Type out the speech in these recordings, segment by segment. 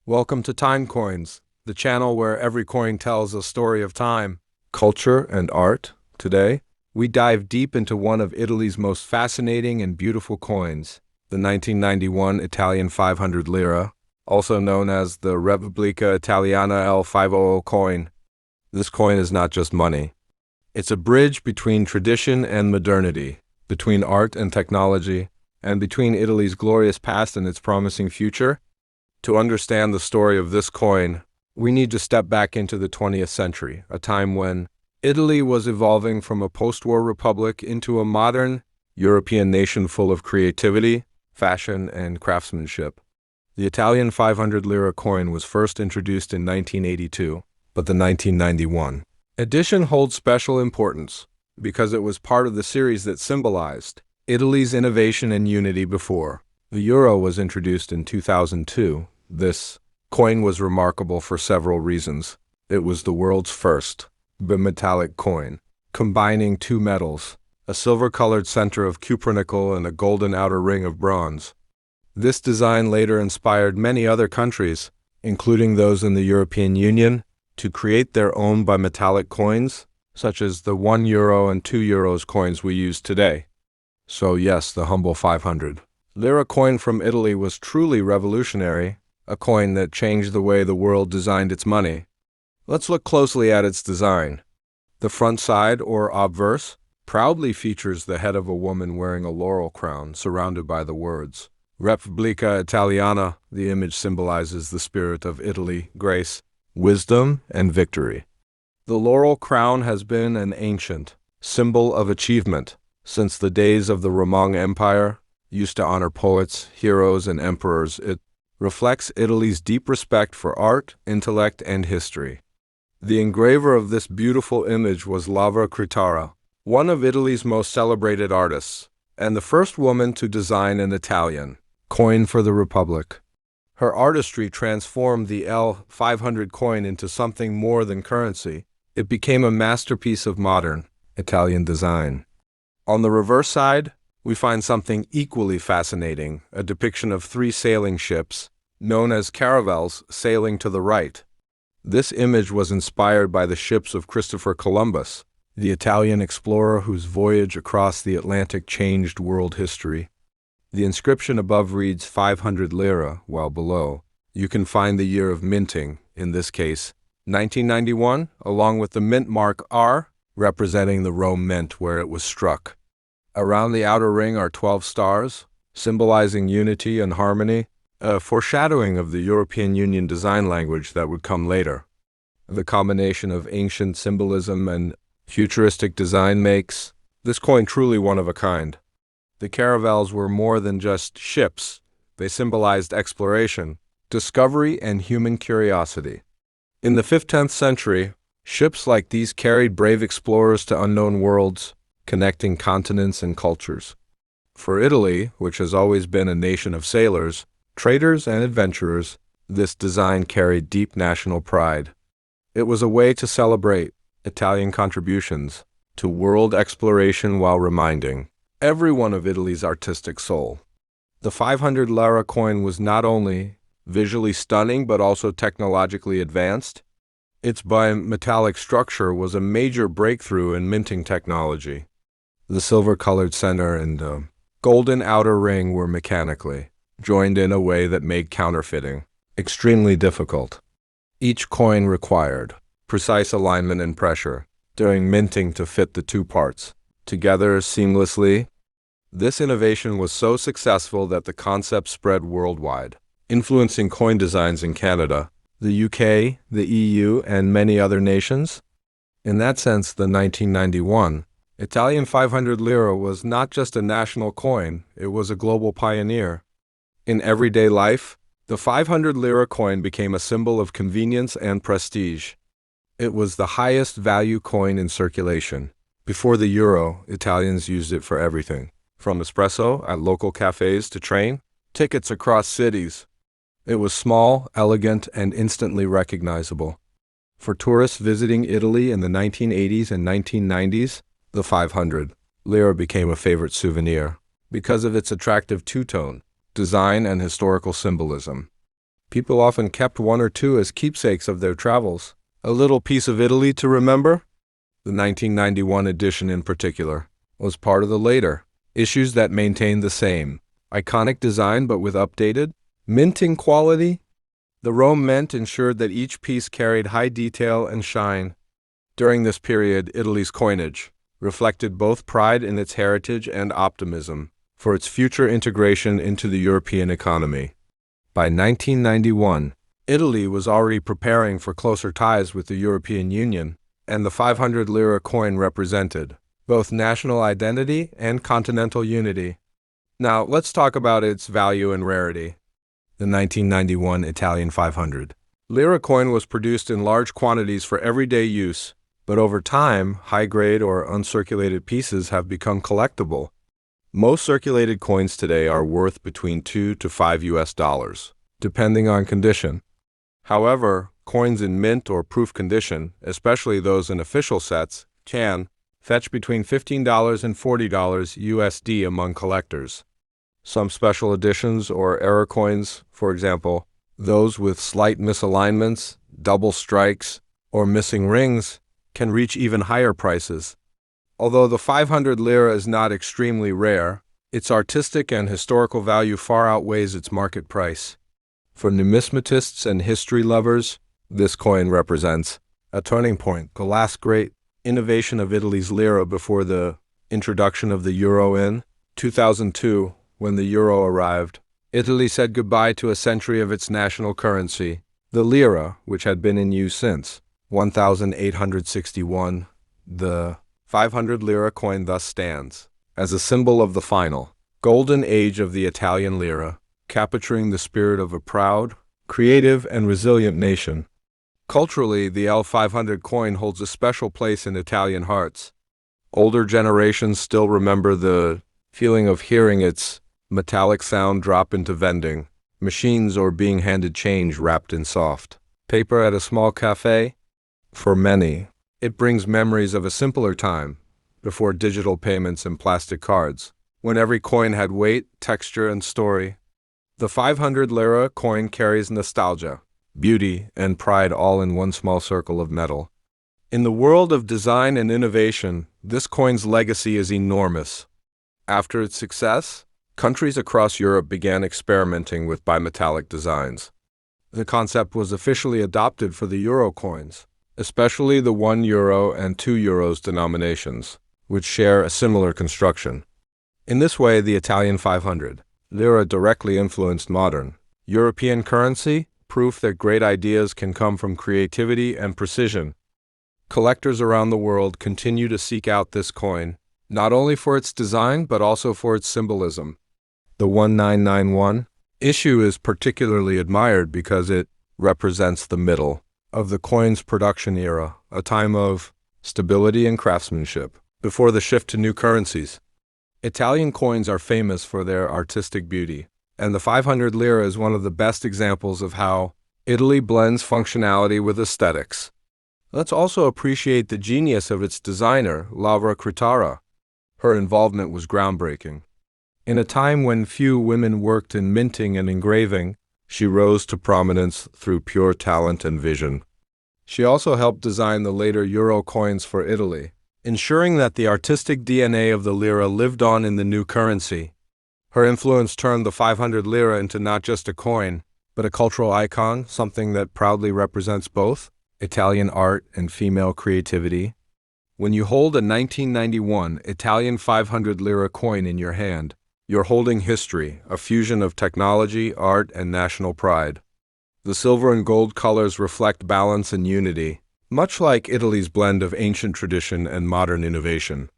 Welcome to TimeCoins, the channel where every coin tells a story of time, culture, and art. Today, we dive deep into one of Italy's most fascinating and beautiful coins, the 1991 Italian 500 lira, also known as the REPVBBLICA ITALIANA L500 coin. This coin is not just money. It's a bridge between tradition and modernity, between art and technology, and between Italy's glorious past and its promising future. To understand the story of this coin, we need to step back into the 20th century, a time when Italy was evolving from a post-war republic into a modern European nation full of creativity, fashion, and craftsmanship. The Italian 500 lira coin was first introduced in 1982, but the 1991 edition holds special importance because it was part of the series that symbolized Italy's innovation and unity before. The euro was introduced in 2002. This coin was remarkable for several reasons. It was the world's first bimetallic coin, combining two metals, a silver-colored center of cupronickel and a golden outer ring of bronze. This design later inspired many other countries, including those in the European Union, to create their own bimetallic coins, such as the €1 and €2 coins we use today. So yes, the humble 500 lira coin from Italy was truly revolutionary, a coin that changed the way the world designed its money. Let's look closely at its design. The front side, or obverse, proudly features the head of a woman wearing a laurel crown surrounded by the words REPVBBLICA ITALIANA. The image symbolizes the spirit of Italy, grace, wisdom, and victory. The laurel crown has been an ancient symbol of achievement since the days of the Roman Empire, used to honor poets, heroes, and emperors. It reflects Italy's deep respect for art, intellect, and history. The engraver of this beautiful image was Laura Cretara, one of Italy's most celebrated artists, and the first woman to design an Italian coin for the Republic. Her artistry transformed the L500 coin into something more than currency. It became a masterpiece of modern Italian design. On the reverse side, we find something equally fascinating, a depiction of three sailing ships, known as caravelles, sailing to the right. This image was inspired by the ships of Christopher Columbus, the Italian explorer whose voyage across the Atlantic changed world history. The inscription above reads 500 lira, while below, you can find the year of minting, in this case, 1991, along with the mint mark R, representing the Rome Mint where it was struck. Around the outer ring are 12 stars, symbolizing unity and harmony, a foreshadowing of the European Union design language that would come later. The combination of ancient symbolism and futuristic design makes this coin truly one of a kind. The caravelles were more than just ships. They symbolized exploration, discovery, and human curiosity. In the 15th century, ships like these carried brave explorers to unknown worlds, connecting continents and cultures. For Italy, which has always been a nation of sailors, traders, and adventurers, this design carried deep national pride. It was a way to celebrate Italian contributions to world exploration while reminding everyone of Italy's artistic soul. The 500 lira coin was not only visually stunning but also technologically advanced. Its bimetallic structure was a major breakthrough in minting technology. The silver-colored center and golden outer ring were mechanically joined in a way that made counterfeiting extremely difficult. Each coin required precise alignment and pressure during minting to fit the two parts together seamlessly. This innovation was so successful that the concept spread worldwide, influencing coin designs in Canada, the UK, the EU, and many other nations. In that sense, the 1991 Italian 500 lira was not just a national coin, it was a global pioneer. In everyday life, the 500 lira coin became a symbol of convenience and prestige. It was the highest value coin in circulation. Before the euro, Italians used it for everything, from espresso at local cafes to train tickets across cities. It was small, elegant, and instantly recognizable. For tourists visiting Italy in the 1980s and 1990s, the 500 lira became a favorite souvenir because of its attractive two-tone design and historical symbolism. People often kept one or two as keepsakes of their travels. A little piece of Italy to remember? The 1991 edition in particular was part of the later issues that maintained the same iconic design but with updated, minting quality. The Rome mint ensured that each piece carried high detail and shine. During this period, Italy's coinage reflected both pride in its heritage and optimism for its future integration into the European economy. By 1991, Italy was already preparing for closer ties with the European Union, and the 500 lira coin represented both national identity and continental unity. Now, let's talk about its value and rarity. The 1991 Italian 500 lira coin was produced in large quantities for everyday use, but over time, high-grade or uncirculated pieces have become collectible. Most circulated coins today are worth between $2 to $5, depending on condition. However, coins in mint or proof condition, especially those in official sets, can fetch between $15 and $40 USD among collectors. Some special editions or error coins, for example, those with slight misalignments, double strikes, or missing rings, can reach even higher prices. Although the 500 lira is not extremely rare, its artistic and historical value far outweighs its market price. For numismatists and history lovers, this coin represents a turning point, the last great innovation of Italy's lira before the introduction of the euro in 2002. When the euro arrived, Italy said goodbye to a century of its national currency, the lira, which had been in use since 1861. The 500 lira coin thus stands as a symbol of the final golden age of the Italian lira, capturing the spirit of a proud, creative, and resilient nation. Culturally, the L500 coin holds a special place in Italian hearts. Older generations still remember the feeling of hearing its metallic sound drop into vending machines or being handed change wrapped in soft paper at a small cafe. For many, it brings memories of a simpler time, before digital payments and plastic cards, when every coin had weight, texture, and story. The 500 lira coin carries nostalgia, beauty, and pride all in one small circle of metal. In the world of design and innovation, this coin's legacy is enormous. After its success, countries across Europe began experimenting with bimetallic designs. The concept was officially adopted for the euro coins, especially the €1 and €2 denominations, which share a similar construction. In this way, the Italian 500 lira directly influenced modern European currency, proof that great ideas can come from creativity and precision. Collectors around the world continue to seek out this coin, not only for its design but also for its symbolism. The 1991 issue is particularly admired because it represents the middle of the coin's production era, a time of stability and craftsmanship, before the shift to new currencies. Italian coins are famous for their artistic beauty, and the 500 lira is one of the best examples of how Italy blends functionality with aesthetics. Let's also appreciate the genius of its designer, Laura Cretara. Her involvement was groundbreaking. In a time when few women worked in minting and engraving, she rose to prominence through pure talent and vision. She also helped design the later euro coins for Italy, ensuring that the artistic DNA of the lira lived on in the new currency. Her influence turned the 500 lira into not just a coin, but a cultural icon, something that proudly represents both Italian art and female creativity. When you hold a 1991 Italian 500 lira coin in your hand, you're holding history, a fusion of technology, art, and national pride. The silver and gold colors reflect balance and unity, much like Italy's blend of ancient tradition and modern innovation.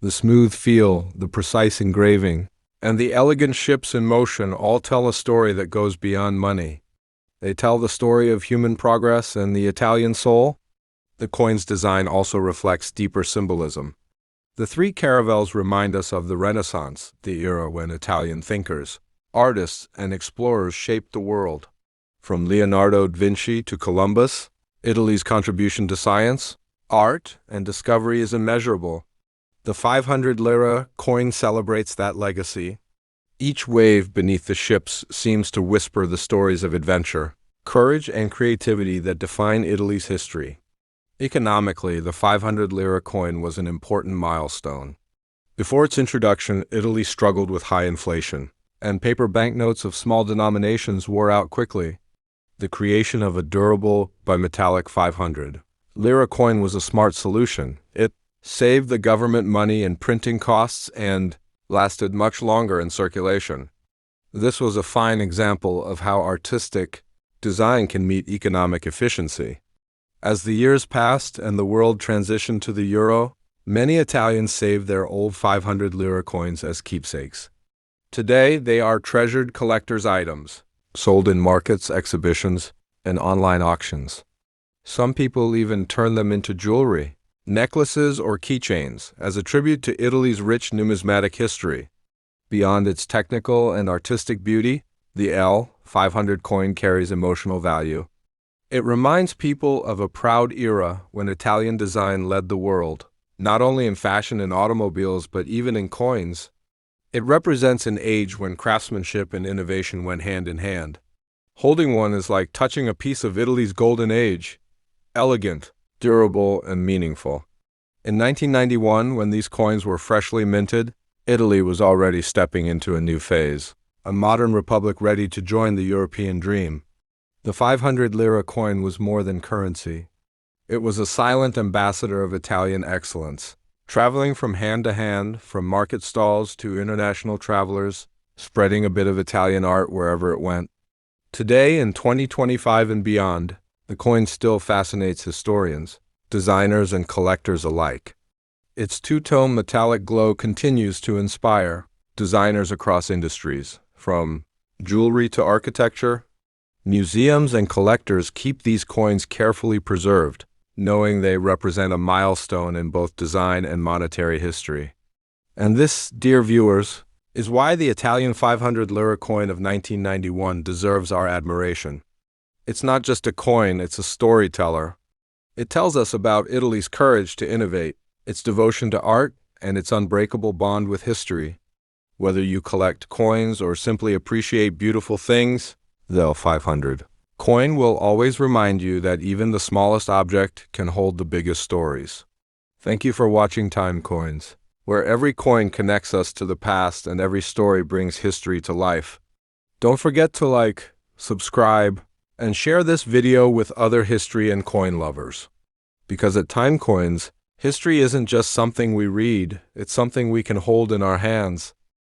The smooth feel, the precise engraving, and the elegant ships in motion all tell a story that goes beyond money. They tell the story of human progress and the Italian soul. The coin's design also reflects deeper symbolism. The three caravelles remind us of the Renaissance, the era when Italian thinkers, artists, and explorers shaped the world. From Leonardo da Vinci to Columbus, Italy's contribution to science, art, and discovery is immeasurable. The 500 lira coin celebrates that legacy. Each wave beneath the ships seems to whisper the stories of adventure, courage, and creativity that define Italy's history. Economically, the 500 lira coin was an important milestone. Before its introduction, Italy struggled with high inflation, and paper banknotes of small denominations wore out quickly. The creation of a durable, bimetallic 500 lira coin was a smart solution. It saved the government money and printing costs and lasted much longer in circulation. This was a fine example of how artistic design can meet economic efficiency. As the years passed and the world transitioned to the euro, many Italians saved their old 500 lira coins as keepsakes. Today, they are treasured collector's items, sold in markets, exhibitions, and online auctions. Some people even turn them into jewelry, necklaces, or keychains as a tribute to Italy's rich numismatic history. Beyond its technical and artistic beauty, the L 500 coin carries emotional value. It reminds people of a proud era when Italian design led the world, not only in fashion and automobiles but even in coins. It represents an age when craftsmanship and innovation went hand in hand. Holding one is like touching a piece of Italy's golden age, elegant, durable, and meaningful. In 1991, when these coins were freshly minted, Italy was already stepping into a new phase, a modern republic ready to join the European dream. The 500 lira coin was more than currency. It was a silent ambassador of Italian excellence, traveling from hand to hand, from market stalls to international travelers, spreading a bit of Italian art wherever it went. Today, in 2025 and beyond, the coin still fascinates historians, designers, and collectors alike. Its two-tone metallic glow continues to inspire designers across industries, from jewelry to architecture. Museums and collectors keep these coins carefully preserved, knowing they represent a milestone in both design and monetary history. And this, dear viewers, is why the Italian 500 lira coin of 1991 deserves our admiration. It's not just a coin, it's a storyteller. It tells us about Italy's courage to innovate, its devotion to art, and its unbreakable bond with history. Whether you collect coins or simply appreciate beautiful things, the 500 coin will always remind you that even the smallest object can hold the biggest stories. Thank you for watching TimeCoins, where every coin connects us to the past and every story brings history to life. Don't forget to like, subscribe, and share this video with other history and coin lovers. Because at TimeCoins, history isn't just something we read, it's something we can hold in our hands.